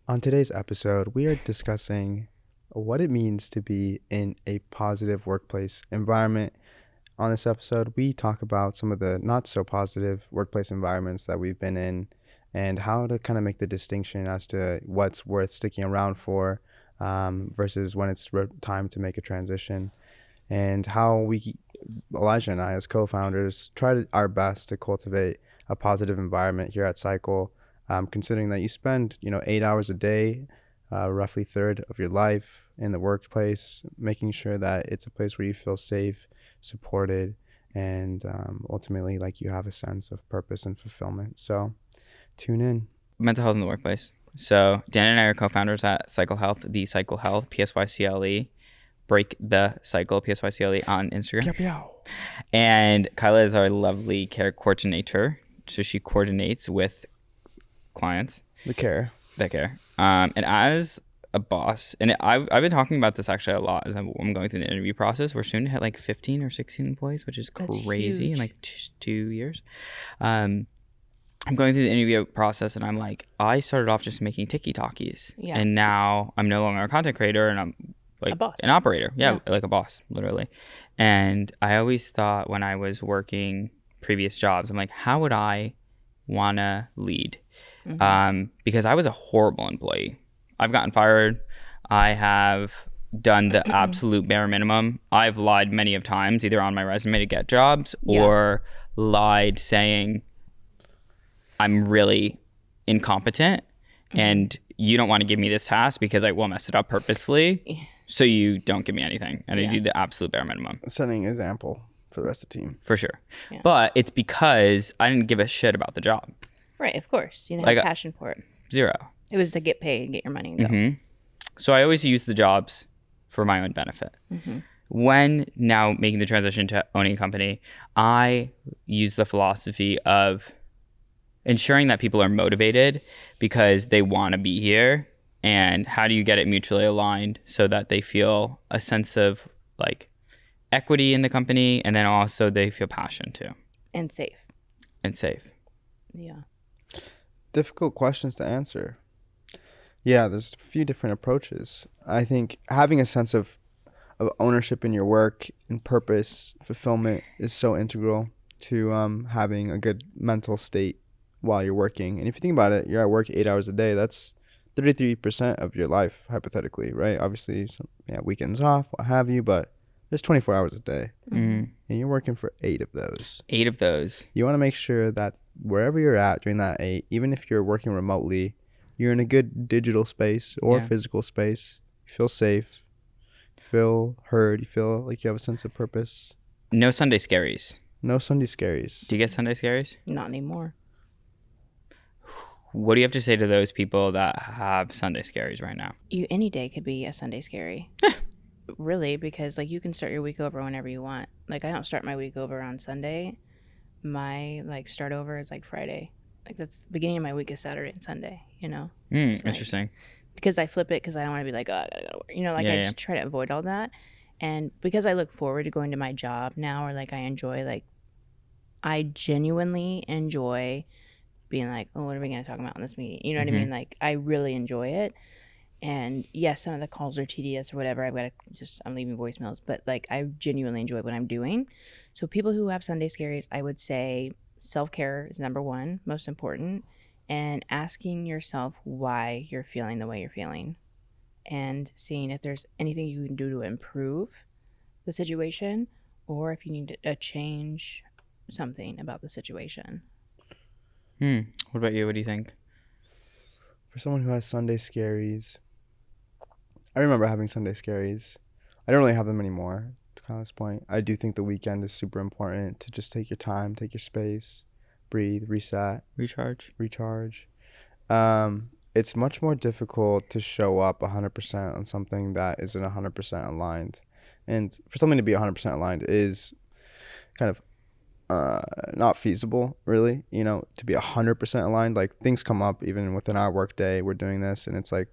On today's episode, we are discussing what it means to be in a positive workplace environment. On this episode, we talk about some of the not so positive workplace environments that we've been in and how to kind of make the distinction as to what's worth sticking around for versus when it's time to make a transition, and how Elijah and I, as co-founders, our best to cultivate a positive environment here at Cycle. Considering that you spend, 8 hours a day, roughly third of your life in the workplace, making sure that it's a place where you feel safe, supported, and ultimately like you have a sense of purpose and fulfillment. So tune in. Mental health in the workplace. So Dan and I are co-founders at Cycle Health, the Cycle Health, PSYCLE, Break the Cycle, PSYCLE on Instagram. Pew, pew. And Kyla is our lovely care coordinator. So she coordinates with clients. The care. And as a boss, and I've been talking about this actually a lot as I'm going through the interview process. We're soon to hit like 15 or 16 employees, which is crazy in like 2 years. I'm going through the interview process and I'm like, I started off just making TikTokies. Yeah. And now I'm no longer a content creator and I'm like an operator. Yeah, like a boss, literally. And I always thought when I was working previous jobs, I'm like, how would I want to lead? Because I was a horrible employee. I've gotten fired. I have done the absolute bare minimum. I've lied many of times, either on my resume to get jobs or lied saying I'm really incompetent and you don't want to give me this task because I will mess it up purposefully. So you don't give me anything. And I do the absolute bare minimum. Setting an example for the rest of the team. For sure. Yeah. But it's because I didn't give a shit about the job. Right, of course. You didn't have passion for it. Zero. It was to get paid and get your money and go. So I always use the jobs for my own benefit. When now making the transition to owning a company, I use the philosophy of ensuring that people are motivated because they want to be here. And how do you get it mutually aligned so that they feel a sense of like equity in the company, and then also they feel passion too. And safe. Yeah. Difficult questions to answer. Yeah, there's a few different approaches. I think having a sense of ownership in your work and purpose, fulfillment is so integral to having a good mental state while you're working. And if you think about it, you're at work 8 hours a day. That's 33% of your life, hypothetically, right? Obviously, weekends off, what have you, but there's 24 hours a day. And you're working for 8 of those. You want to make sure that wherever you're at during that 8, even if you're working remotely, you're in a good digital space or physical space. You feel safe, you feel heard, you feel like you have a sense of purpose. No Sunday scaries. Do you get Sunday scaries? Not anymore. What do you have to say to those people that have Sunday scaries right now? Any day could be a Sunday scary. Really, because like you can start your week over whenever you want. Like I don't start my week over on Sunday. My like start over is like Friday. Like that's the beginning of my week is Saturday and Sunday, Interesting. Like, because I flip it because I don't want to be like, oh, I gotta go to work. I just try to avoid all that. And because I look forward to going to my job now, or like I genuinely enjoy being like, oh, what are we going to talk about in this meeting? You know what I mean? Like I really enjoy it. And yes, some of the calls are tedious or whatever. I'm leaving voicemails, but like I genuinely enjoy what I'm doing. So people who have Sunday scaries, I would say self-care is number one, most important, and asking yourself why you're feeling the way you're feeling and seeing if there's anything you can do to improve the situation or if you need to change something about the situation. What about you? What do you think? For someone who has Sunday scaries, I remember having Sunday scaries. I don't really have them anymore, to Kyla's point. I do think the weekend is super important to just take your time, take your space, breathe, reset. Recharge. It's much more difficult to show up 100% on something that isn't 100% aligned. And for something to be 100% aligned is kind of not feasible, really, to be 100% aligned. Like things come up even within our work day. We're doing this and it's like,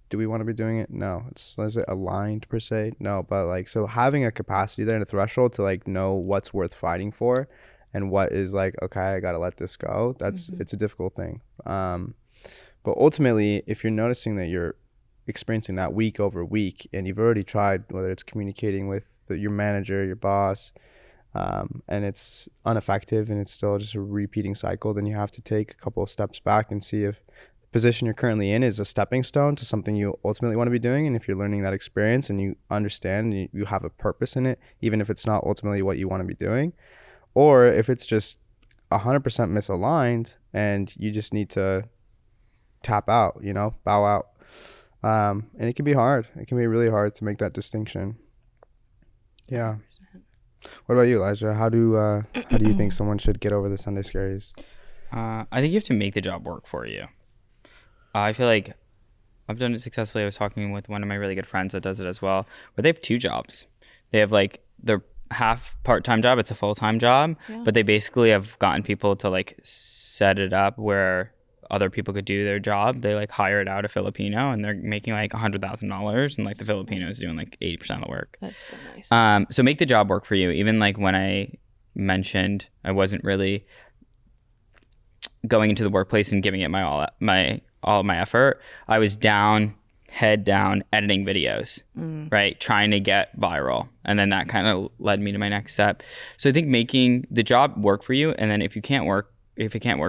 do we want to be doing it? No. Is it aligned per se? No. But like, so having a capacity there and a threshold to like know what's worth fighting for and what is like, okay, I got to let this go. It's a difficult thing. But But ultimately, if you're noticing that you're experiencing that week over week, and you've already tried, whether it's communicating with your manager, your boss, and it's ineffective and it's still just a repeating cycle, then you have to take a couple of steps back and see if the position you're currently in is a stepping stone to something you ultimately want to be doing. And if you're learning that experience and you understand and you have a purpose in it, even if it's not ultimately what you want to be doing, or if it's just 100% misaligned and you just need to tap out, bow out. And it can be hard. It can be really hard to make that distinction. Yeah. What about you, Elijah? How do you think someone should get over the Sunday scaries? I think you have to make the job work for you. I feel like I've done it successfully. I was talking with one of my really good friends that does it as well, where they have 2 jobs. They have like their half part-time job. It's a full-time job, but they basically have gotten people to like set it up where other people could do their job. They like hired out a Filipino and they're making like $100,000 and like the Filipino is doing like 80% of the work. That's so nice. So make the job work for you. Even like when I mentioned I wasn't really going into the workplace and giving it all of my effort, I was head down editing videos, right? Trying to get viral. And then that kind of led me to my next step. So I think making the job work for you, and then if it can't work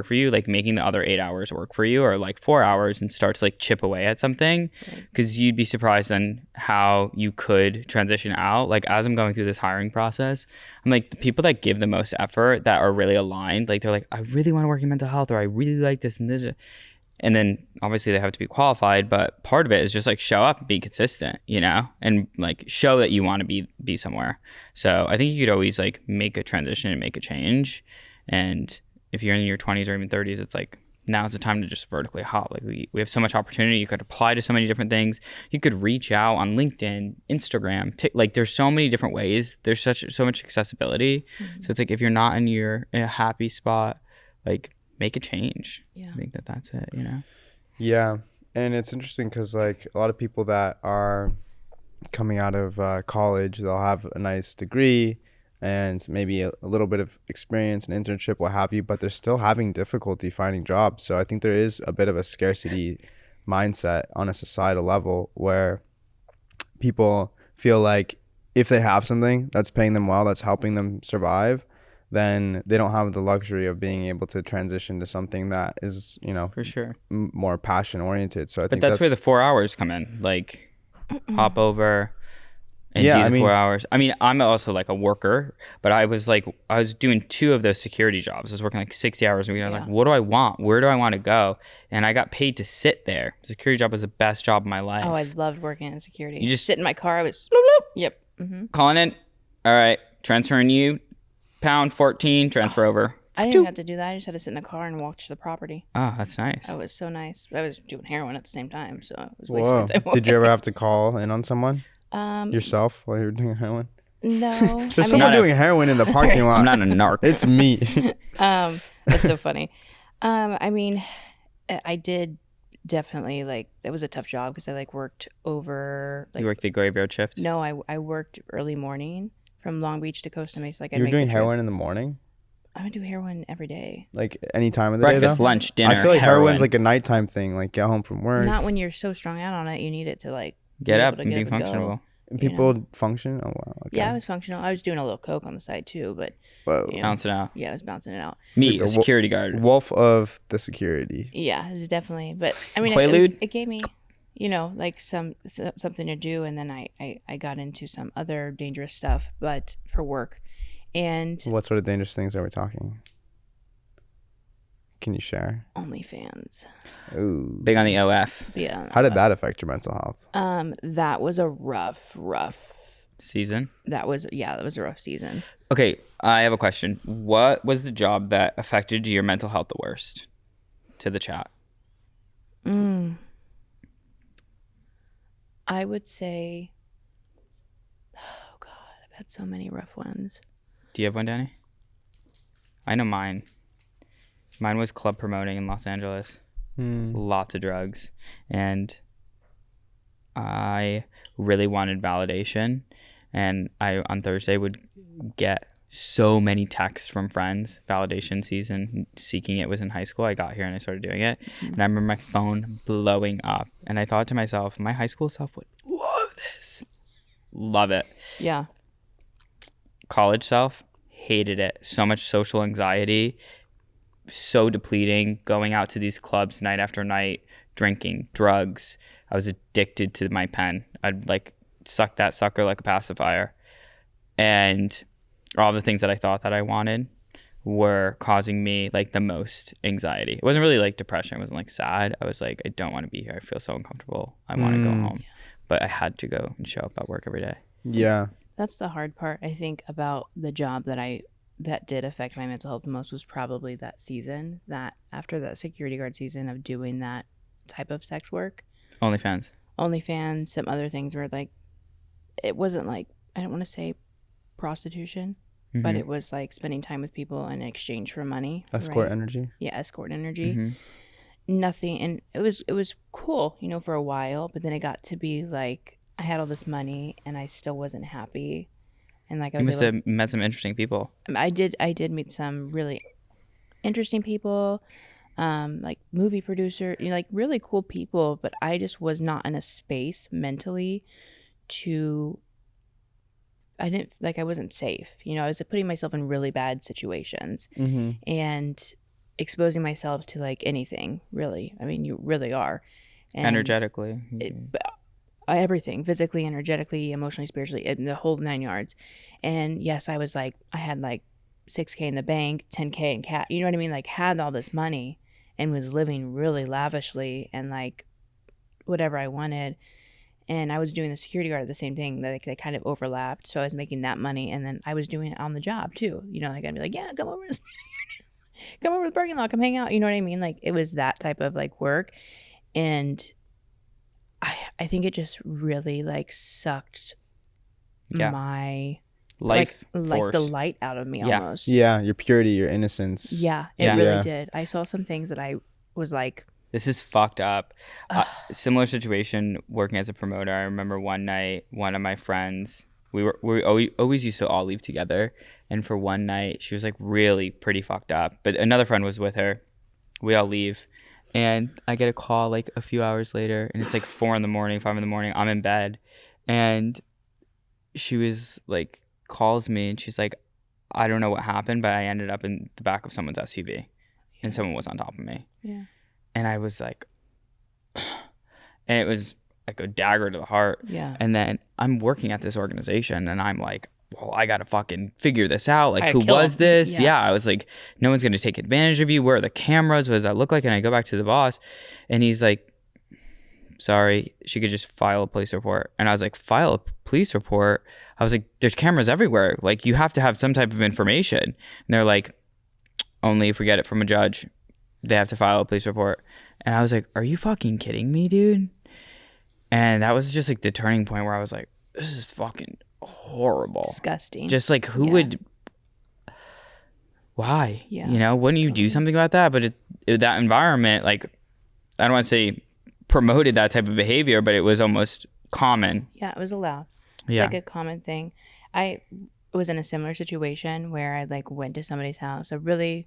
for you, like making the other 8 hours work for you, or like 4 hours, and start to like chip away at something, because you'd be surprised on how you could transition out. Like as I'm going through this hiring process, I'm like, the people that give the most effort, that are really aligned, like they're like, I really want to work in mental health, or I really like this and this. And then obviously they have to be qualified, but part of it is just like show up and be consistent, and like show that you want to be somewhere. So I think you could always like make a transition and make a change. And if you're in your 20s or even 30s, it's like now's the time to just vertically hop. Like we have so much opportunity. You could apply to so many different things. You could reach out on LinkedIn, Instagram, like there's so many different ways. There's so much accessibility. So it's like if you're not in a happy spot, like make a change. I think that's it, Yeah. And it's interesting because like a lot of people that are coming out of college, they'll have a nice degree and maybe a little bit of experience, an internship, what have you, but they're still having difficulty finding jobs. So I think there is a bit of a scarcity mindset on a societal level where people feel like if they have something that's paying them well, that's helping them survive, then they don't have the luxury of being able to transition to something that is, for sure, more passion oriented. So I think that's where the 4 hours come in. Like hop over and do the 4 hours. I mean, I'm also like a worker, but I was doing 2 of those security jobs. I was working like 60 hours a week. I was like, what do I want? Where do I want to go? And I got paid to sit there. Security job was the best job of my life. Oh, I loved working in security. You just sit in my car. I was bloop, bloop. Yep. Calling in. All right, transferring you. Pound 14, transfer over. I didn't even have to do that. I just had to sit in the car and watch the property. Oh, that's nice. That was so nice. I was doing heroin at the same time, so it was wasting my time. Did you ever have to call in on someone yourself while you were doing heroin? No. There's someone doing heroin in the parking lot. I'm not a narc. It's me. That's so funny. I mean, I did definitely it was a tough job because I worked over. You worked the graveyard shift? No, I worked early morning. From Long Beach to Costa Mesa. You were doing heroin in the morning? I would do heroin every day. Like any time of the Breakfast, day, lunch, dinner, I feel like heroin's like a nighttime thing. Like get home from work. Not when you're so strung out on it. You need it to get up and be functional. And people function? Oh, wow. Okay. Yeah, I was functional. I was doing a little coke on the side too, but... Bouncing out. Yeah, I was bouncing it out. Me, a security guard. Wolf of the security. Yeah, it's definitely... But, I mean, it gave me... something to do, and then I got into some other dangerous stuff, but for work. And what sort of dangerous things are we talking? Can you share? OnlyFans. Ooh. Big on the OF. Yeah. How did that affect your mental health? That was a rough season. That was a rough season. Okay, I have a question. What was the job that affected your mental health the worst? To the chat. I would say, oh God, I've had so many rough ones. Do you have one, Danny? I know mine. Mine was club promoting in Los Angeles. Lots of drugs. And I really wanted validation. And I, on Thursday, would get so many texts from friends. Validation season, seeking it was in high school. I got here and I started doing it. And I remember my phone blowing up. And I thought to myself, my high school self would love this. Love it. Yeah. College self, hated it. So much social anxiety. So depleting. Going out to these clubs night after night. Drinking. Drugs. I was addicted to my pen. I'd like suck that sucker like a pacifier. And all the things that I thought that I wanted were causing me like the most anxiety. It wasn't really like depression. It wasn't like sad. I was like, I don't want to be here. I feel so uncomfortable. I want to go home. But I had to go and show up at work every day. Yeah. That's the hard part, I think, about the job that did affect my mental health the most was probably that season, that after the security guard season of doing that type of sex work. OnlyFans, some other things were like, it wasn't like, I don't want to say prostitution, but it was like spending time with people in exchange for money. Escort energy. Yeah, escort energy. Nothing, and it was cool, you know, for a while, but then it got to be like I had all this money and I still wasn't happy, and like I was you must have met some interesting people. I did meet some really interesting people, like movie producer, you know, like really cool people, but I just was not in a space mentally to. I wasn't safe. You know, I was putting myself in really bad situations and exposing myself to like anything, really. I mean, you really are. And energetically. Everything, physically, energetically, emotionally, spiritually, and the whole 9 yards. And yes, I was like, I had like $6K in the bank, $10K in cash, you know what I mean? Like had all this money and was living really lavishly and like whatever I wanted. And I was doing the security guard, the same thing. Like they kind of overlapped. So I was making that money, and then I was doing it on the job too. You know, like I'd be like, "Yeah, come over, come over to the parking lot, come hang out." You know what I mean? Like it was that type of like work, and I think it just really like sucked my life, like the light out of me almost. Yeah, your purity, your innocence. Yeah, it really did. I saw some things that I was like, this is fucked up. Similar situation working as a promoter. I remember one night, one of my friends, we always used to all leave together. And for one night, she was like really pretty fucked up. But another friend was with her. We all leave. And I get a call like a few hours later. And it's like 4 a.m, 5 a.m. I'm in bed. And she was like, calls me. And she's like, I don't know what happened, but I ended up in the back of someone's SUV. And someone was on top of me. Yeah. And I was like, and it was like a dagger to the heart. Yeah. And then I'm working at this organization and I'm like, well, I got to fucking figure this out. Like, who was this? Yeah. I was like, no one's going to take advantage of you. Where are the cameras? What does that look like? And I go back to the boss and he's like, sorry, she could just file a police report. And I was like, file a police report? I was like, there's cameras everywhere. Like, you have to have some type of information. And they're like, only if we get it from a judge. They have to file a police report. And I was like, are you fucking kidding me, dude? And that was just like the turning point where I was like, this is fucking horrible. Disgusting. Just like who would, why? Yeah. You know, wouldn't you do something about that? But that environment, like, I don't want to say promoted that type of behavior, but it was almost common. Yeah, it was allowed. It's like a common thing. I was in a similar situation where I like went to somebody's house, a really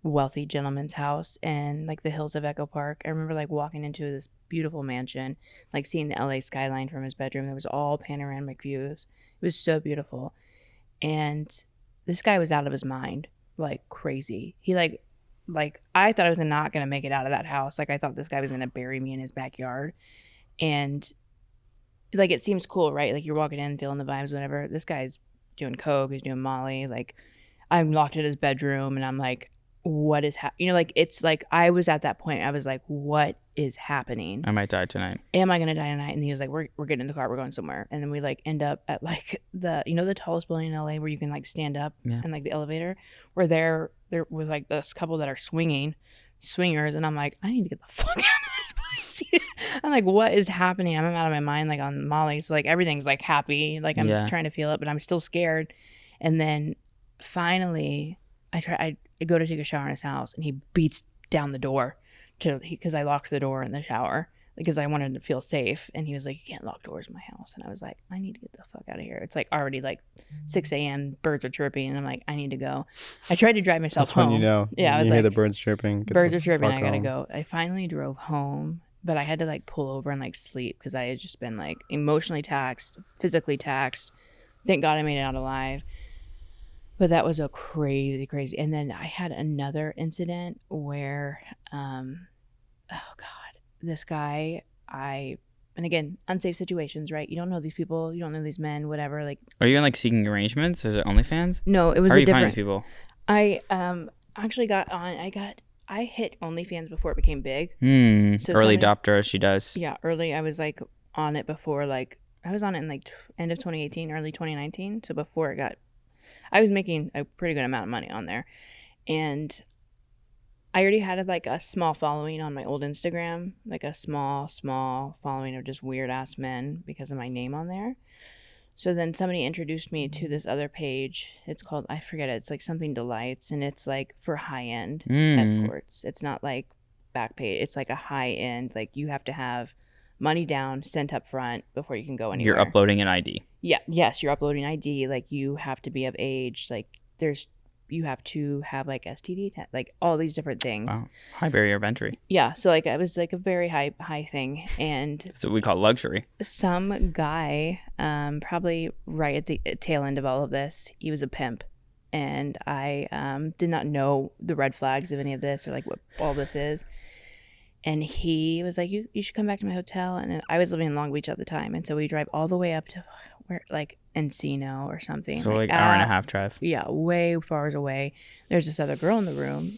wealthy gentleman's house in like the hills of Echo Park. I remember like walking into this beautiful mansion, like seeing the LA skyline from his bedroom. There was all panoramic views. It was so beautiful. And this guy was out of his mind, like crazy. He like I thought I was not going to make it out of that house. Like I thought this guy was going to bury me in his backyard. And like it seems cool, right? Like you're walking in, feeling the vibes, whatever. This guy's doing coke, he's doing Molly. Like I'm locked in his bedroom and I'm like, what is you know, like it's like I was at that point. I was like, what is happening? I might die tonight. Am I gonna die tonight? And he was like, we're getting in the car, we're going somewhere. And then we like end up at like the, you know, the tallest building in LA where you can like stand up and like the elevator. We're there with like this couple that are swingers, and I'm like, I need to get the fuck out of this place. I'm like, what is happening? I'm out of my mind, like on Molly. So like everything's like happy, like I'm trying to feel it, but I'm still scared. And then finally I go to take a shower in his house, and he beats down the door because I locked the door in the shower. because I wanted to feel safe. And he was like, you can't lock doors in my house. And I was like, I need to get the fuck out of here. It's like already like 6 a.m. Birds are chirping. And I'm like, I need to go. I tried to drive myself That's home. when you know. Yeah, I was you hear like, the birds chirping. birds are chirping. I gotta go. I finally drove home, but I had to like pull over and like sleep because I had just been like emotionally taxed, physically taxed. Thank God I made it out alive. But that was a crazy. And then I had another incident where, oh God, this guy, and again, unsafe situations, right? You don't know these people, you don't know these men, whatever. Like, Are you in like seeking arrangements? Or is it OnlyFans? no, it was How are a you finding different. these people? I actually got on. I hit OnlyFans before it became big. So Early adopter, as she does. Yeah, early. I was like on it before, like I was on it in like end of 2018, early 2019. So before it got, I was making a pretty good amount of money on there, and I already had like a small following on my old Instagram, like a small following of just weird ass men because of my name on there. So then somebody introduced me to this other page. It's called, I forget it. It's like something delights, and it's like for high end escorts. It's not like back page. It's like a high end. Like you have to have money down, sent up front before you can go anywhere. You're uploading an ID. Yeah. Yes, you're uploading ID. Like you have to be of age. Like you have to have like STD, like all these different things. Wow. High barrier of entry. Yeah. So like it was like a very high thing, and That's what we call luxury. some guy, probably right at the tail end of all of this, he was a pimp, and I did not know the red flags of any of this or like what all this is. And he was like, you should come back to my hotel. And I was living in Long Beach at the time, and so we drive all the way up to where, like Encino or something. So like hour and a half drive. Yeah, way far away. There's this other girl in the room,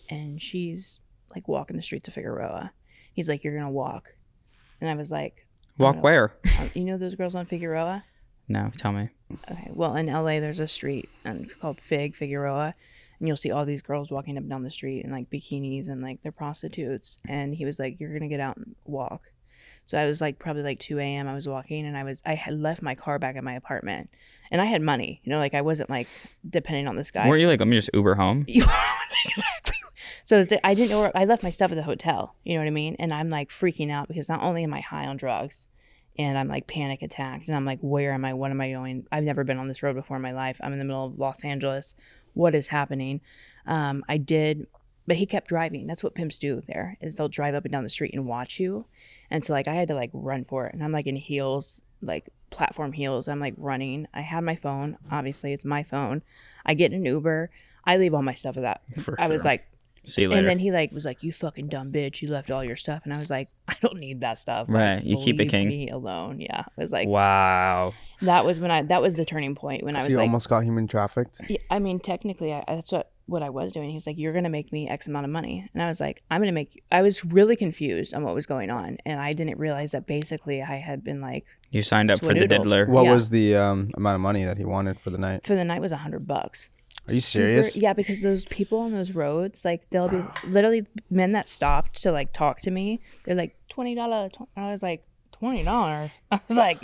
and she's like walking the streets of Figueroa. He's like, you're gonna walk, and I was like, Walk where? You know those girls on Figueroa? No, tell me. Okay, well in LA there's a street and it's called Figueroa, and you'll see all these girls walking up and down the street in like bikinis and like they're prostitutes. And he was like, you're gonna get out and walk. So I was like probably like 2 a.m. I was walking, and I had left my car back at my apartment, and I had money, you know, like I wasn't like depending on this guy. Weren't you like, let me just Uber home? Exactly. So I didn't know where I left my stuff at the hotel. You know what I mean? And I'm like freaking out because not only am I high on drugs, and I'm like panic attacked, and I'm like, where am I? What am I going? I've never been on this road before in my life. I'm in the middle of Los Angeles. What is happening? But he kept driving. That's what pimps do there, is they'll drive up and down the street and watch you. And so like I had to like run for it. And I'm like in heels, like platform heels. I'm like running. I had my phone. Obviously, it's my phone. I get in an Uber. I leave all my stuff at that. I was like, see you later. And then he like was like, you fucking dumb bitch. You left all your stuff. And I was like, I don't need that stuff. Right. Like, You keep it king. Leave me alone. Yeah. I was like, wow. that was the turning point when I was you like, almost got human trafficked? yeah, I mean, technically, that's what I was doing. He was like, you're going to make me X amount of money. And I was like, I'm going to make you. I was really confused on what was going on. And I didn't realize that basically I had been like, you signed up for the diddler. What was the amount of money that he wanted for the night? For the night was $100. Are you serious? Yeah, because those people on those roads, like they'll be literally men that stopped to like talk to me. They're like $20. I was like, $20. I was like,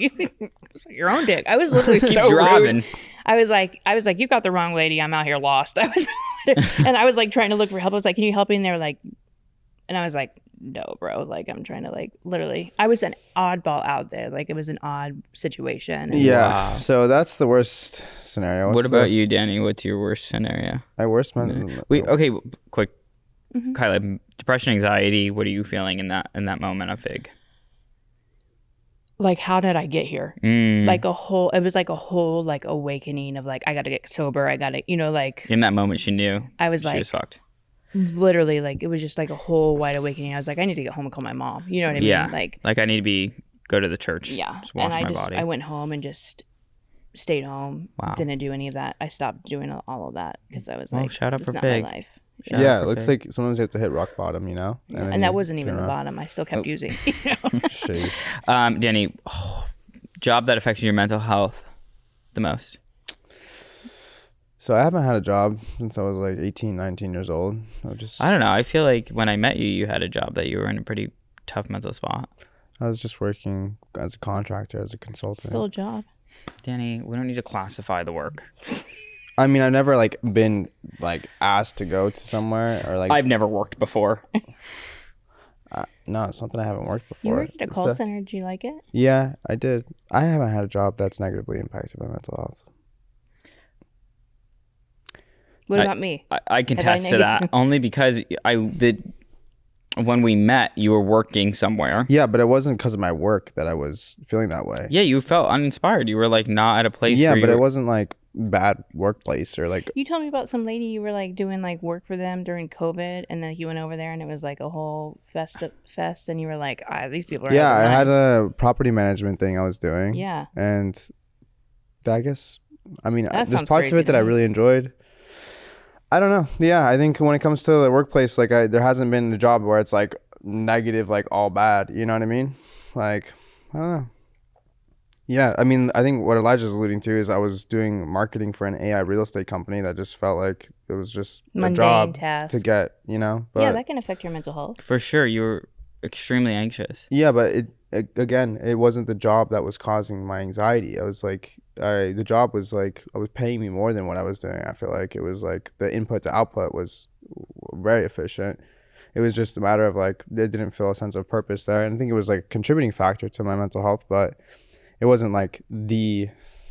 your own dick. I was literally so driving. rude. I was like, you got the wrong lady. I'm out here lost. I was, and I was like trying to look for help. I was like, can you help me? And they were like, and I was like, no, bro. Like I'm trying to like literally. I was an oddball out there. Like it was an odd situation. Yeah. Wow. So that's the worst scenario. What about you, Danny? What's your worst scenario? My worst one. Okay, quick. Kyla, depression, anxiety. What are you feeling in that moment of Fig? Like, how did I get here? Like it was like a whole like awakening of like, I got to get sober. I got to, you know, like in that moment, she knew. I was she like, was fucked. Literally, like it was just like a whole wide awakening. I was like, I need to get home and call my mom. You know what I mean? Yeah. Like I need to go to the church. Yeah. Just wash and my body. I went home and just stayed home. Wow. Didn't do any of that. I stopped doing all of that because I was like, shout out it's for not Fig. my life. Yeah, it looks like sometimes you have to hit rock bottom, you know? Yeah. And that wasn't even the bottom. I still kept using. You know? Danny, job that affects your mental health the most? So I haven't had a job since I was like 18, 19 years old. I don't know. I feel like when I met you, you had a job that you were in a pretty tough mental spot. I was just working as a contractor, as a consultant. Still a job. Danny, we don't need to classify the work. I mean, I've never like been like asked to go to somewhere or like. I've never worked before. No, it's something I haven't worked before. You worked at a call center. Did you like it? Yeah, I did. I haven't had a job that's negatively impacted my mental health. What about me? I can attest to that only because when we met, you were working somewhere. Yeah, but it wasn't because of my work that I was feeling that way. Yeah, you felt uninspired. You were like not at a place. Yeah, where but it wasn't like bad workplace or like. You told me about some lady you were like doing like work for them during COVID, and then you went over there and it was like a whole fest, and you were like, these people are. Yeah, I had a property management thing I was doing. Yeah. And I guess, I mean, That there's parts of it that I really enjoyed. I don't know. Yeah, I think when it comes to the workplace, like there hasn't been a job where it's like negative, like all bad. You know what I mean? Like, I don't know. Yeah, I mean, I think what Elijah's alluding to is I was doing marketing for an AI real estate company that just felt like it was just mundane a job task to get, you know? But, yeah, that can affect your mental health. For sure, you were extremely anxious. Yeah, but again, it wasn't the job that was causing my anxiety. I was like, the job was like, I was paying me more than what I was doing. I feel like it was like the input to output was very efficient. It was just a matter of like, it didn't feel a sense of purpose there. And I think it was like a contributing factor to my mental health, but it wasn't like the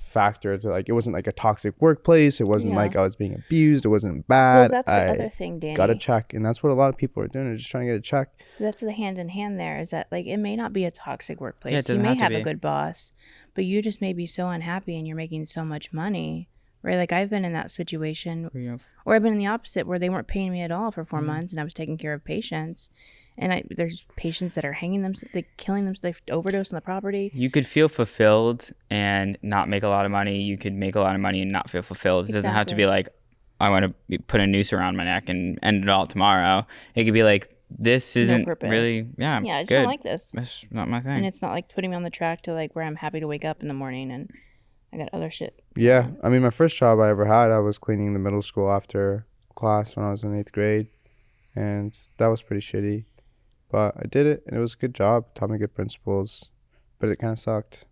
factor to like, it wasn't like a toxic workplace. It wasn't like I was being abused. It wasn't bad. Well, that's the other thing, Danny. Got a check. And that's what a lot of people are doing. They're just trying to get a check. That's the hand in hand there, is that like it may not be a toxic workplace. Yeah, you may have a good boss, but you just may be so unhappy and you're making so much money, right? Like I've been in that situation, or I've been in the opposite where they weren't paying me at all for 4 months and I was taking care of patients. And there's patients that are hanging themselves, like killing themselves, they overdose on the property. You could feel fulfilled and not make a lot of money. You could make a lot of money and not feel fulfilled. It doesn't have to be like, I want to put a noose around my neck and end it all tomorrow. It could be like, this isn't really, I just don't like this. That's not my thing. And it's not like putting me on the track to like where I'm happy to wake up in the morning and I got other shit. Yeah. I mean, my first job I ever had, I was cleaning the middle school after class when I was in 8th grade. And that was pretty shitty. But I did it and it was a good job. Taught me good principles. But it kind of sucked.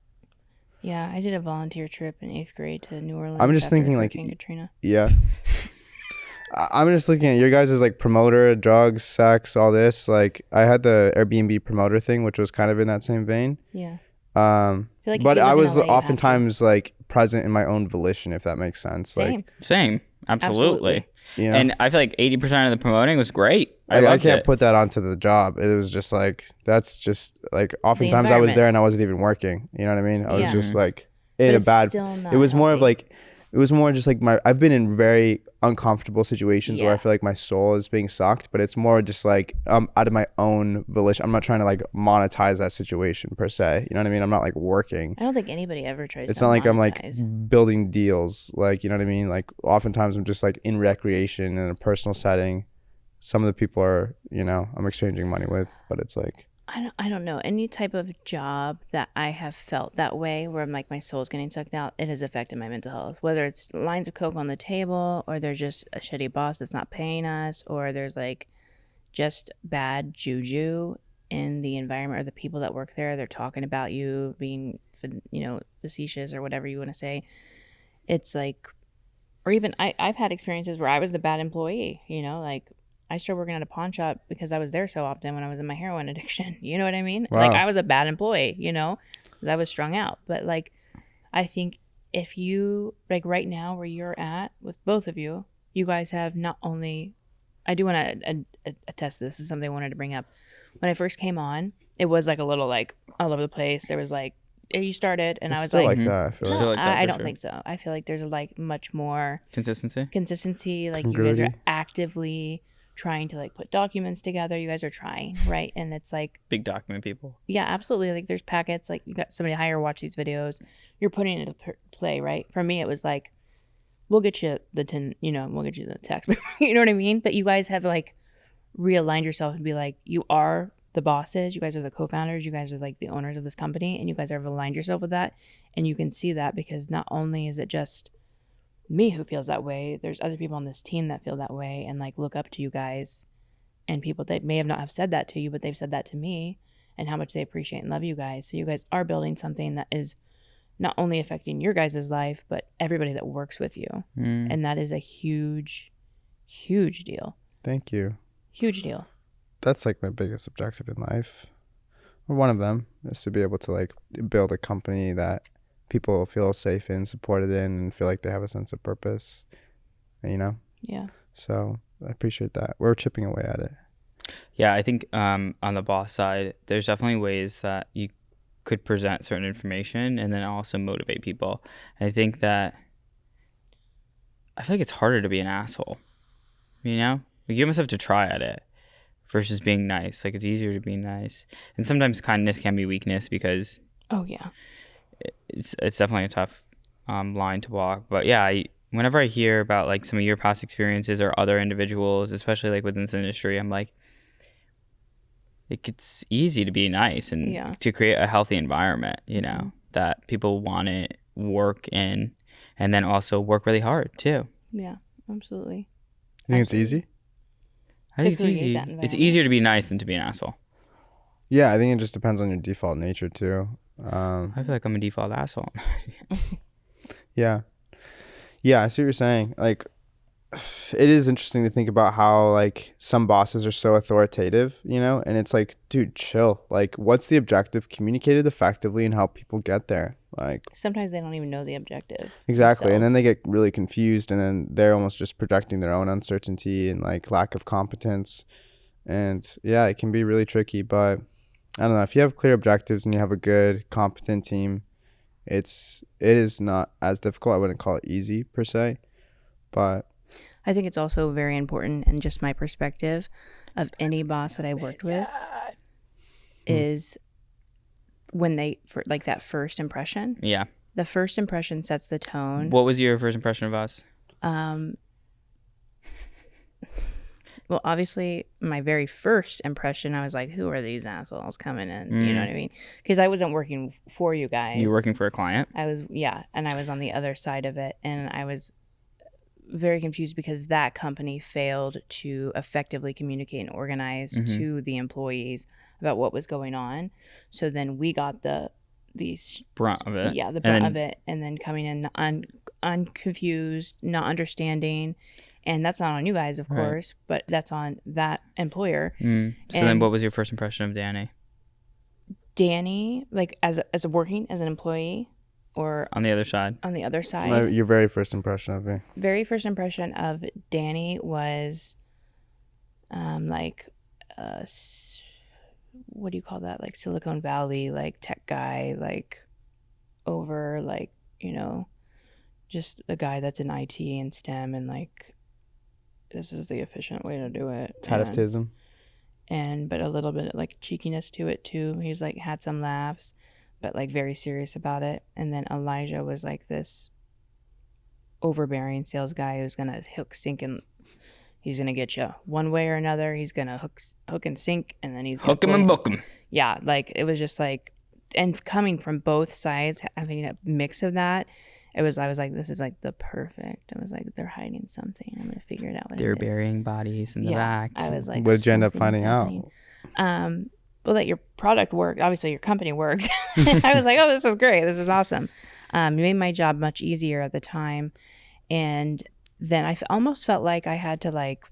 Yeah, I did a volunteer trip in 8th grade to New Orleans. I'm just thinking like, Katrina. Yeah. I'm just looking at your guys' like promoter, drugs, sex, all this. Like I had the Airbnb promoter thing, which was kind of in that same vein. Yeah. Like but I was oftentimes like present in my own volition, if that makes sense. Same. Absolutely. You know? And I feel like 80% of the promoting was great. I can't put that onto the job. It was just like, that's just like, oftentimes I was there and I wasn't even working. You know what I mean? I was just like in a bad, it was more of like, it was more just like I've been in very uncomfortable situations where I feel like my soul is being sucked, but it's more just like out of my own volition. I'm not trying to like monetize that situation per se. You know what I mean? I'm not like working. I don't think anybody ever tries. It's not like I'm like building deals. Like, you know what I mean? Like oftentimes I'm just like in recreation in a personal setting. Some of the people are, you know, I'm exchanging money with, but it's like, I don't know, any type of job that I have felt that way where I'm like my soul's getting sucked out, it has affected my mental health, whether it's lines of coke on the table or there's just a shitty boss that's not paying us, or there's like just bad juju in the environment or the people that work there. They're talking about you being, you know, facetious or whatever you want to say. It's like, or even I've had experiences where I was the bad employee, you know, like I started working at a pawn shop because I was there so often when I was in my heroin addiction. You know what I mean? Wow. Like I was a bad employee, you know, because I was strung out. But like, I think if you, like right now where you're at with both of you, you guys have not only, I do want to attest to this. This is something I wanted to bring up. When I first came on, it was like a little like all over the place. There was like, you started and it's I was still like that, I feel no, like. like that I for don't sure. think so. I feel like there's like much more consistency. Like you guys are actively trying to like put documents together. You guys are trying, right? And it's like big document people. Yeah, absolutely. Like there's packets, like you got somebody to hire, watch these videos. You're putting it into play, right? For me, it was like, we'll get you the 10, you know, we'll get you the tax. You know what I mean? But you guys have like realigned yourself and be like, you are the bosses. You guys are the co-founders. You guys are like the owners of this company, and you guys have aligned yourself with that. And you can see that because not only is it just me who feels that way, there's other people on this team that feel that way and like look up to you guys, and people that may have not have said that to you, but they've said that to me, and how much they appreciate and love you guys. So you guys are building something that is not only affecting your guys' life, but everybody that works with you. And that is a huge, huge deal. Thank you. Huge deal. that's like my biggest objective in life. Or one of them is to be able to like build a company that people feel safe in, supported in, and feel like they have a sense of purpose. You know? Yeah. So I appreciate that. We're chipping away at it. Yeah, I think on the boss side, there's definitely ways that you could present certain information and then also motivate people. And I think that I feel like it's harder to be an asshole, you know? Like you almost have to try at it versus being nice. Like it's easier to be nice. And sometimes kindness can be weakness because Oh yeah. it's definitely a tough line to walk. But yeah, whenever I hear about like some of your past experiences or other individuals, especially like within this industry, I'm like, it's easy to be nice and to create a healthy environment, you know, that people want to work in and then also work really hard too. Yeah, absolutely. You think it's easy? I think it's easy. It's easier to be nice than to be an asshole. Yeah, I think it just depends on your default nature too. I feel like I'm a default asshole. Yeah. Yeah, I see what you're saying. Like, it is interesting to think about how like some bosses are so authoritative, you know, and it's like, dude, chill. Like, what's the objective? Communicate it effectively and help people get there. Like, sometimes they don't even know the objective. Exactly. Themselves. And then they get really confused, and then they're almost just projecting their own uncertainty and like lack of competence. And yeah, it can be really tricky, but I don't know, if you have clear objectives and you have a good, competent team, it is not as difficult. I wouldn't call it easy per se, but I think it's also very important, and just my perspective of any boss that I worked with is when they, for like that first impression. Yeah. The first impression sets the tone. What was your first impression of us? Well, obviously, my very first impression, I was like, who are these assholes coming in? You know what I mean? Because I wasn't working for you guys. You were working for a client? I was, yeah. And I was on the other side of it. And I was very confused because that company failed to effectively communicate and organize to the employees about what was going on. So then we got the brunt of it. Yeah, the brunt of it. And then coming in unconfused, not understanding. And that's not on you guys, of course, but that's on that employer. So then what was your first impression of Danny? Danny, like as a working as an employee, or on the other side? On the other side. Your very first impression of me. Very first impression of Danny was like what do you call that? Like Silicon Valley, like tech guy, like over like, you know, just a guy that's in IT and STEM and like this is the efficient way to do it. Tativism. And but a little bit like cheekiness to it too. He's like had some laughs, but like very serious about it. And then Elijah was like this overbearing sales guy who's gonna hook, sink, and he's gonna get you one way or another. He's gonna hook and sink, and then he's gonna hook him and book him. Yeah, like it was just like, and coming from both sides, having a mix of that. I was like, this is like the perfect. I was like, they're hiding something. I'm gonna figure it out. They're burying bodies in the back. I was like, what did you end up finding out? Well, that your product worked. Obviously, your company works. I was like, oh, this is great. This is awesome. You made my job much easier at the time, and then I almost felt like I had to like,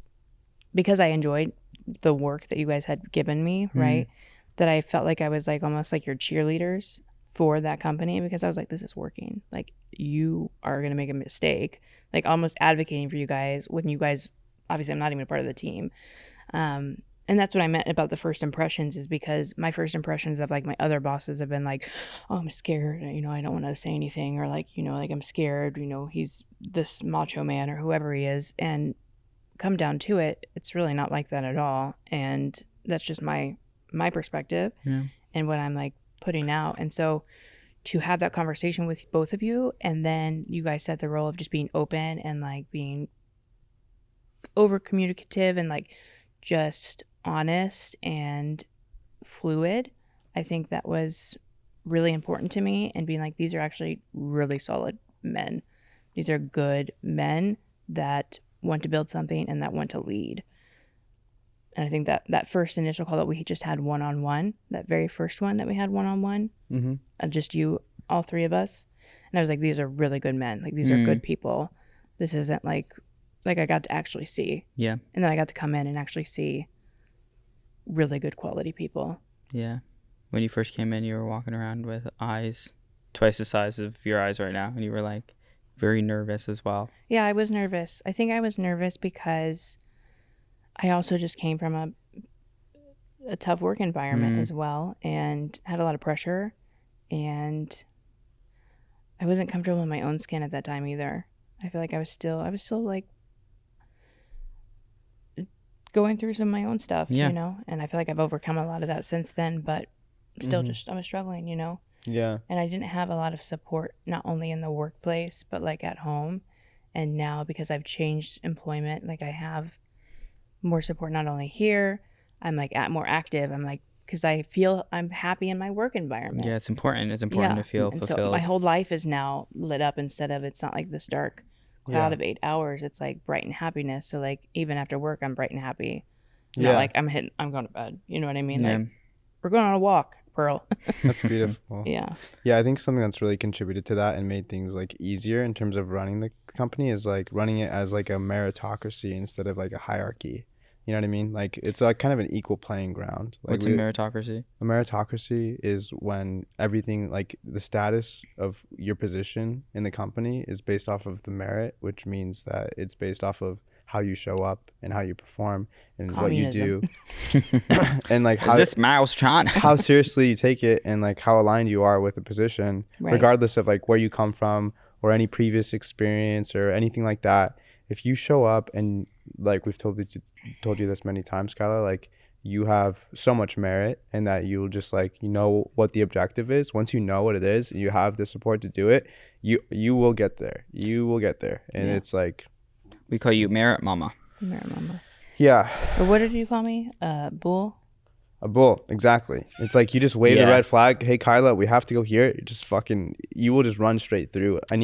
because I enjoyed the work that you guys had given me, right? That I felt like I was like almost like your cheerleaders for that company, because I was like, this is working. Like, you are going to make a mistake, like almost advocating for you guys when you guys, obviously I'm not even a part of the team. And that's what I meant about the first impressions, is because my first impressions of like my other bosses have been like, oh, I'm scared, you know, I don't want to say anything, or like, you know, like I'm scared, you know, he's this macho man or whoever he is. And come down to it, it's really not like that at all. And that's just my perspective and what I'm like putting out. And so to have that conversation with both of you, and then you guys set the role of just being open and like being over communicative and like just honest and fluid, I think that was really important to me. And being like, these are actually really solid men. These are good men that want to build something and that want to lead. And I think that first initial call that we just had one-on-one, that very first one that we had one-on-one, just you, all three of us. And I was like, these are really good men. Like, these are good people. This isn't like I got to actually see. Yeah. And then I got to come in and actually see really good quality people. Yeah. When you first came in, you were walking around with eyes twice the size of your eyes right now, and you were like very nervous as well. Yeah, I was nervous. I think I was nervous because I also just came from a tough work environment as well, and had a lot of pressure, and I wasn't comfortable in my own skin at that time either. I feel like I was still like going through some of my own stuff, Yeah. you know, and I feel like I've overcome a lot of that since then, but still just I was struggling, you know. Yeah. And I didn't have a lot of support, not only in the workplace but like at home. And now, because I've changed employment, like I have more support not only here. I'm like more active. I'm like, because I feel I'm happy in my work environment. Yeah, it's important. It's important to feel and fulfilled. so my whole life is now lit up, instead of, it's not like this dark cloud of 8 hours. It's like bright and happiness. So like even after work, I'm bright and happy. Not like I'm going to bed. You know what I mean? Yeah. Like, we're going on a walk, Pearl. That's beautiful. Yeah. Yeah, I think something that's really contributed to that and made things like easier in terms of running the company is like running it as like a meritocracy instead of like a hierarchy. You know what I mean? Like it's like kind of an equal playing ground. Like What's a meritocracy? A meritocracy is when everything, like the status of your position in the company is based off of the merit, which means that it's based off of how you show up and how you perform and Communism. what you do. And like Is this Mouse Chan? how seriously you take it and like how aligned you are with the position, regardless of like where you come from or any previous experience or anything like that. If you show up and like we've told you this many times, Kyla, like you have so much merit and that you'll just like, you know what the objective is. Once you know what it is and you have the support to do it, you will get there. You will get there. And it's like, we call you Merit Mama. Merit Mama. Yeah. Or what did you call me? Bull? A bull, exactly. It's like you just wave the red flag. Hey, Kyla, we have to go here. You will just run straight through. I've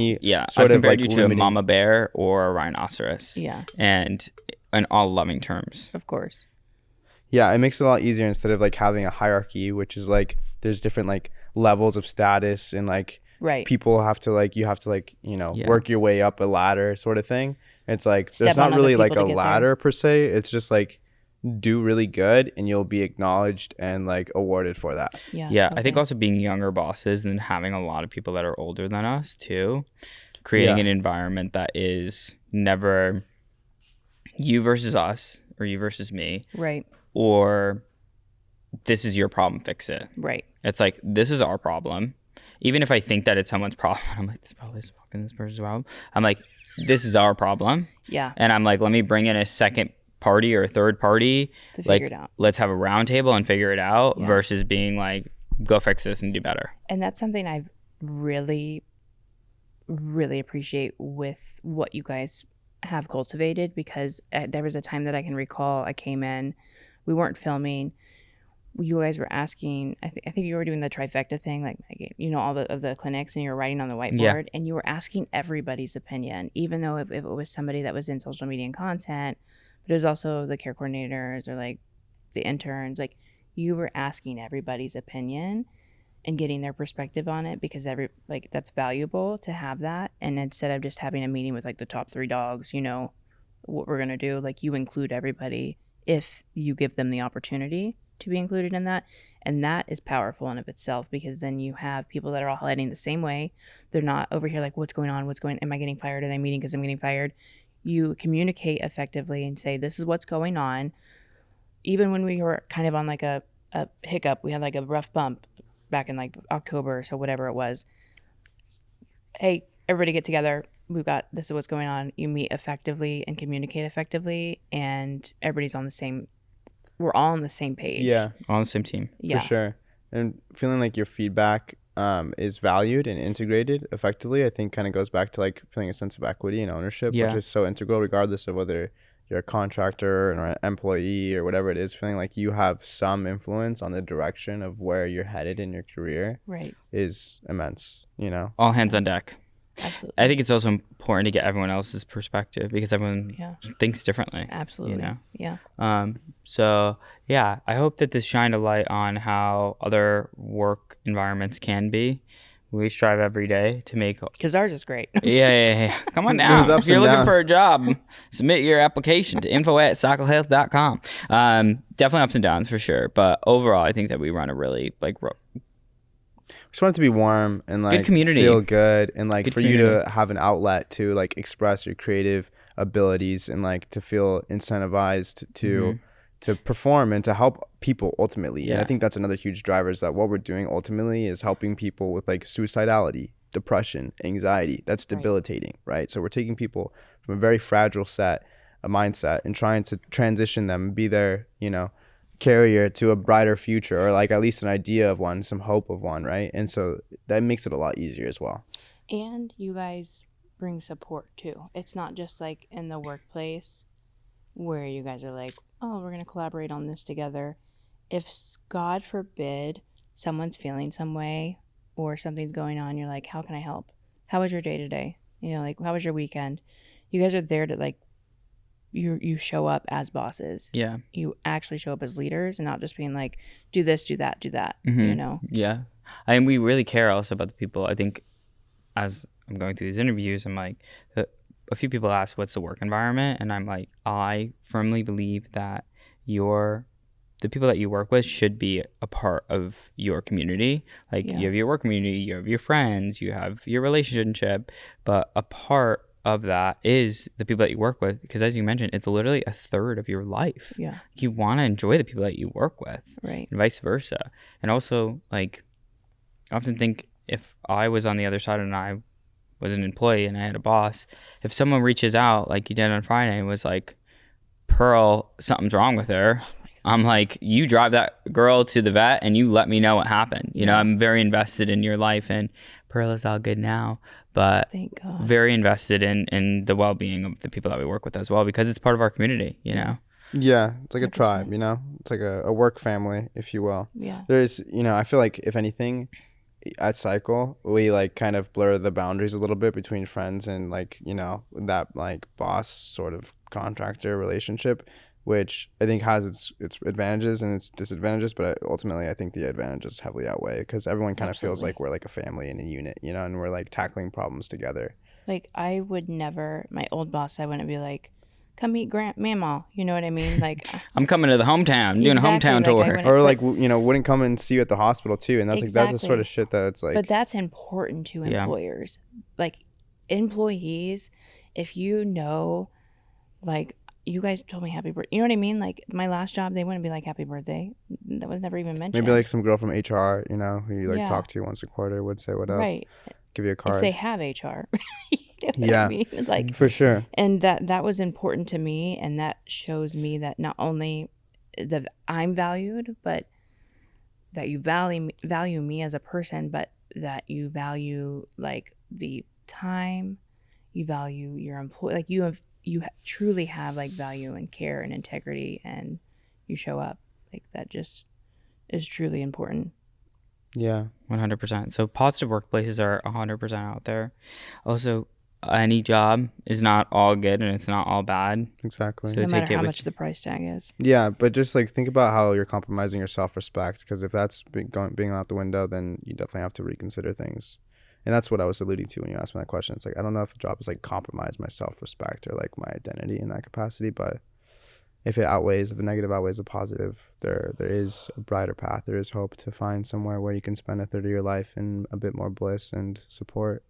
compared you to a mama bear or a rhinoceros. Yeah. And in all loving terms. Of course. Yeah, it makes it a lot easier instead of like having a hierarchy, which is like there's different like levels of status and like people have to like work your way up a ladder sort of thing. It's like there's not really like a ladder per se. It's just like do really good and you'll be acknowledged and like awarded for that. I think also being younger bosses and having a lot of people that are older than us too, creating an environment that is never you versus us or you versus me, right? Or this is your problem, fix it, right? It's like this is our problem. Even if I think that it's someone's problem, I'm like, this probably is fucking this person's problem. I'm like, this is our problem. Yeah. And I'm like, let me bring in a second party or a third party to figure it out. Let's have a round table and figure it out versus being like, go fix this and do better. And that's something I've really, really appreciate with what you guys have cultivated, because there was a time that I can recall I came in, we weren't filming. You guys were asking, I think you were doing the trifecta thing, like, you know, all of the clinics, and you were writing on the whiteboard and you were asking everybody's opinion, even though if it was somebody that was in social media and content, but it was also the care coordinators or like the interns, like you were asking everybody's opinion and getting their perspective on it, because that's valuable to have that. And instead of just having a meeting with like the top 3 dogs, you know, what we're going to do, like you include everybody if you give them the opportunity to be included in that. And that is powerful in of itself, because then you have people that are all heading the same way. They're not over here like, what's going on? Am I getting fired? Are they meeting because I'm getting fired? You communicate effectively and say, this is what's going on. Even when we were kind of on like a hiccup, we had like a rough bump back in like October or so, whatever it was. Hey, everybody get together. This is what's going on. You meet effectively and communicate effectively, and everybody's on the same, we're all on the same page. Yeah. On the same team. Yeah. For sure. And feeling like your feedback is valued and integrated effectively, I think kind of goes back to like feeling a sense of equity and ownership, which is so integral regardless of whether you're a contractor or an employee or whatever it is. Feeling like you have some influence on the direction of where you're headed in your career is immense, you know? All hands on deck. Absolutely. I think it's also important to get everyone else's perspective, because everyone thinks differently. Absolutely. You know? Yeah. So I hope that this shined a light on how other work environments can be We strive every day to make. Because ours is great. Yeah. Come on There's down. ups If you're and looking downs. for a job, submit your application to info@cyclehealth.com. Definitely ups and downs for sure. But overall, I think that we run a really Just want it to be warm and like good community. Feel good, and like Good for community. you to have an outlet to like express your creative abilities and like to feel incentivized to perform and to help people ultimately. And I think that's another huge driver, is that what we're doing ultimately is helping people with like suicidality, depression, anxiety. That's debilitating, right? So we're taking people from a very fragile mindset and trying to transition them, be their, carrier to a brighter future, or like at least an idea of one, some hope of one, right? And so that makes it a lot easier as well. And you guys bring support too. It's not just like in the workplace where you guys are like, oh, we're going to collaborate on this together. If God forbid someone's feeling some way or something's going on, you're like, how can I help? How was your day today? Like, how was your weekend? You guys are there to like, you show up as bosses. Yeah. You actually show up as leaders and not just being like, do this, do that, Yeah. And we really care also about the people. I think as I'm going through these interviews, I'm like, a few people ask, what's the work environment? And I'm like, I firmly believe that the people that you work with should be a part of your community. Like you have your work community, you have your friends, you have your relationship, but a part of that is the people that you work with, because as you mentioned, it's literally a third of your life. Yeah. You want to enjoy the people that you work with, right? And vice versa. And also, like, I often think if I was on the other side and I was an employee and I had a boss, if someone reaches out like you did on Friday and was like, Pearl, something's wrong with her, I'm like, you drive that girl to the vet and you let me know what happened. You know, I'm very invested in your life, and Pearl is all good now, but thank God. Very invested in the well-being of the people that we work with as well, because it's part of our community, Yeah, it's like 100%. a tribe, it's like a work family, if you will. Yeah. There's, I feel like if anything, at Cycle, we like kind of blur the boundaries a little bit between friends and like, that like boss sort of contractor relationship, which I think has its advantages and its disadvantages, but ultimately I think the advantages heavily outweigh, because everyone kind of feels like we're like a family and a unit, and we're like tackling problems together. Like I would never, my old boss, I wouldn't be like, come meet Mama, you know what I mean? Like I'm coming to the hometown, doing a hometown tour. Or like, wouldn't come and see you at the hospital too. And that's like, that's the sort of shit that it's like. But that's important to employers. Like employees, if like, you guys told me happy birthday. You know what I mean? Like my last job, they wouldn't be like happy birthday. That was never even mentioned. Maybe like some girl from HR, who you like talk to once a quarter would say what up. Right. Give you a card. If they have HR. You know what I mean? Like for sure. And that was important to me, and that shows me that not only that I'm valued, but that you value me as a person, but that you value like the time, you value your employee, like you truly have like value and care and integrity, and you show up. Like that just is truly important. Yeah, 100%. So positive workplaces are 100% out there. Also, any job is not all good and it's not all bad. Exactly. So no matter how much the price tag is. Yeah, but just like think about how you're compromising your self-respect, because if that's being out the window, then you definitely have to reconsider things. And that's what I was alluding to when you asked me that question. It's like, I don't know if a job is like compromise my self-respect or like my identity in that capacity, but if the negative outweighs the positive, there is a brighter path. There is hope to find somewhere where you can spend a third of your life in a bit more bliss and support.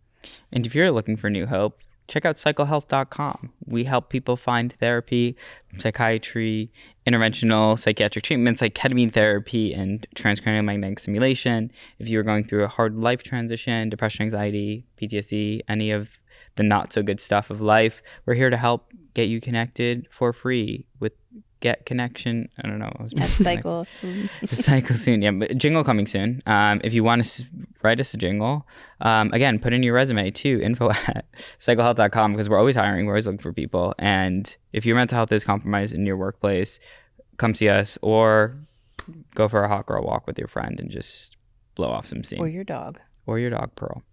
And if you're looking for new hope, check out cyclehealth.com. We help people find therapy, psychiatry, interventional psychiatric treatments like ketamine therapy and transcranial magnetic stimulation. If you're going through a hard life transition, depression, anxiety, PTSD, any of the not so good stuff of life, we're here to help get you connected for free with Get Connection. I don't know. At Cycle soon. Cycle soon, yeah. But jingle coming soon. If you want to write us a jingle, again, put in your resume to info@cyclehealth.com, because we're always hiring. We're always looking for people. And if your mental health is compromised in your workplace, come see us, or go for a hot girl walk with your friend and just blow off some steam. Or your dog. Or your dog, Pearl.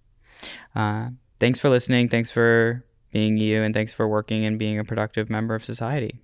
Thanks for listening. Thanks for being you. And thanks for working and being a productive member of society.